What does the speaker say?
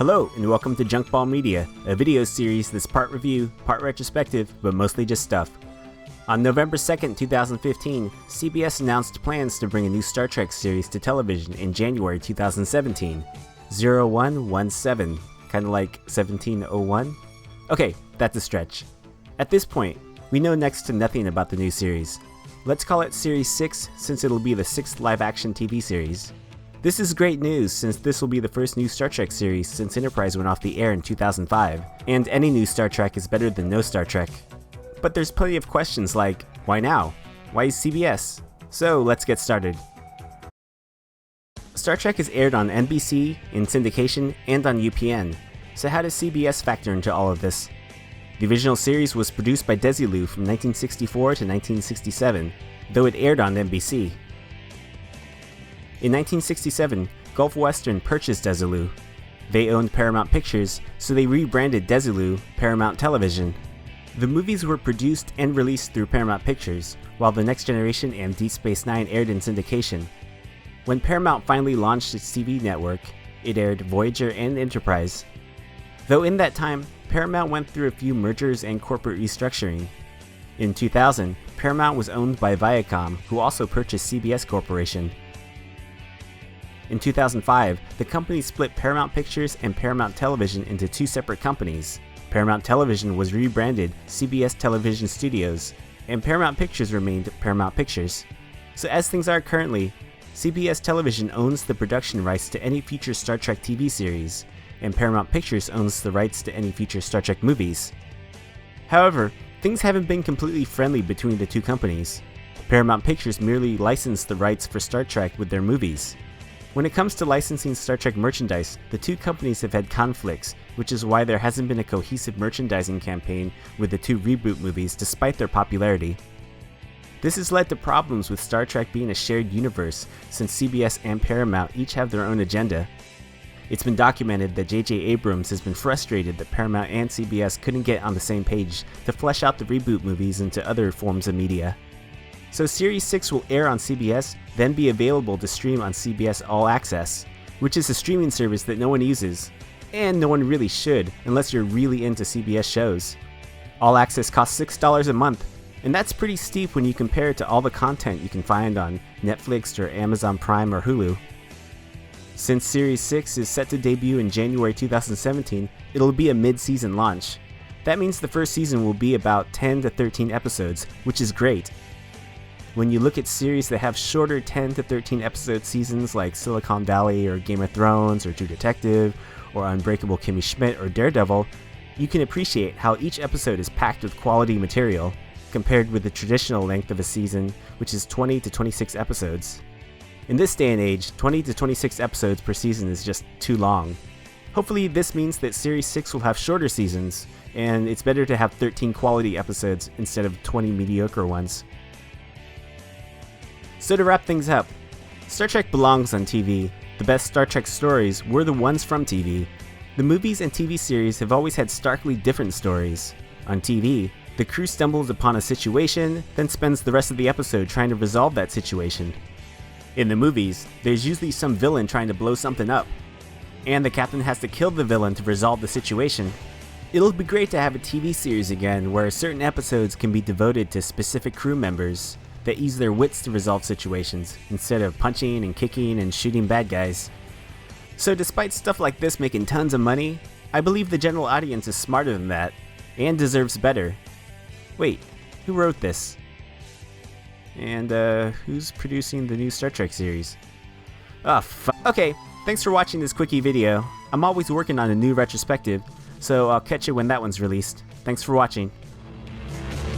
Hello, and welcome to Junkball Media, a video series that's part review, part retrospective, but mostly just stuff. On November 2nd, 2015, CBS announced plans to bring a new Star Trek series to television in January 2017. 0117, kinda like 1701? Okay, that's a stretch. At this point, we know next to nothing about the new series. Let's call it Series 6 since it'll be the 6th live-action TV series. This is great news since this will be the first new Star Trek series since Enterprise went off the air in 2005, and any new Star Trek is better than no Star Trek. But there's plenty of questions like, why now? Why is CBS? So let's get started. Star Trek is aired on NBC, in syndication, and on UPN. So how does CBS factor into all of this? The original series was produced by Desilu from 1964 to 1967, though it aired on NBC. In 1967, Gulf Western purchased Desilu. They owned Paramount Pictures, so they rebranded Desilu Paramount Television. The movies were produced and released through Paramount Pictures, while The Next Generation and Deep Space Nine aired in syndication. When Paramount finally launched its TV network, it aired Voyager and Enterprise. Though in that time, Paramount went through a few mergers and corporate restructuring. In 2000, Paramount was owned by Viacom, who also purchased CBS Corporation. In 2005, the company split Paramount Pictures and Paramount Television into two separate companies. Paramount Television was rebranded CBS Television Studios, and Paramount Pictures remained Paramount Pictures. So as things are currently, CBS Television owns the production rights to any future Star Trek TV series, and Paramount Pictures owns the rights to any future Star Trek movies. However, things haven't been completely friendly between the two companies. Paramount Pictures merely licensed the rights for Star Trek with their movies. When it comes to licensing Star Trek merchandise, the two companies have had conflicts, which is why there hasn't been a cohesive merchandising campaign with the two reboot movies despite their popularity. This has led to problems with Star Trek being a shared universe since CBS and Paramount each have their own agenda. It's been documented that J.J. Abrams has been frustrated that Paramount and CBS couldn't get on the same page to flesh out the reboot movies into other forms of media. So Series 6 will air on CBS, then be available to stream on CBS All Access, which is a streaming service that no one uses, and no one really should unless you're really into CBS shows. All Access costs $6 a month, and that's pretty steep when you compare it to all the content you can find on Netflix or Amazon Prime or Hulu. Since Series 6 is set to debut in January 2017, it'll be a mid-season launch. That means the first season will be about 10 to 13 episodes, which is great. When you look at series that have shorter 10 to 13 episode seasons like Silicon Valley or Game of Thrones or True Detective or Unbreakable Kimmy Schmidt or Daredevil, you can appreciate how each episode is packed with quality material compared with the traditional length of a season, which is 20 to 26 episodes. In this day and age, 20 to 26 episodes per season is just too long. Hopefully this means that Series 6 will have shorter seasons, and it's better to have 13 quality episodes instead of 20 mediocre ones. So to wrap things up, Star Trek belongs on TV. The best Star Trek stories were the ones from TV. The movies and TV series have always had starkly different stories. On TV, the crew stumbles upon a situation, then spends the rest of the episode trying to resolve that situation. In the movies, there's usually some villain trying to blow something up, and the captain has to kill the villain to resolve the situation. It'll be great to have a TV series again where certain episodes can be devoted to specific crew members that use their wits to resolve situations, instead of punching and kicking and shooting bad guys. So despite stuff like this making tons of money, I believe the general audience is smarter than that, and deserves better. Wait, who wrote this? And who's producing the new Star Trek series? Okay, thanks for watching this quickie video. I'm always working on a new retrospective, so I'll catch you when that one's released. Thanks for watching.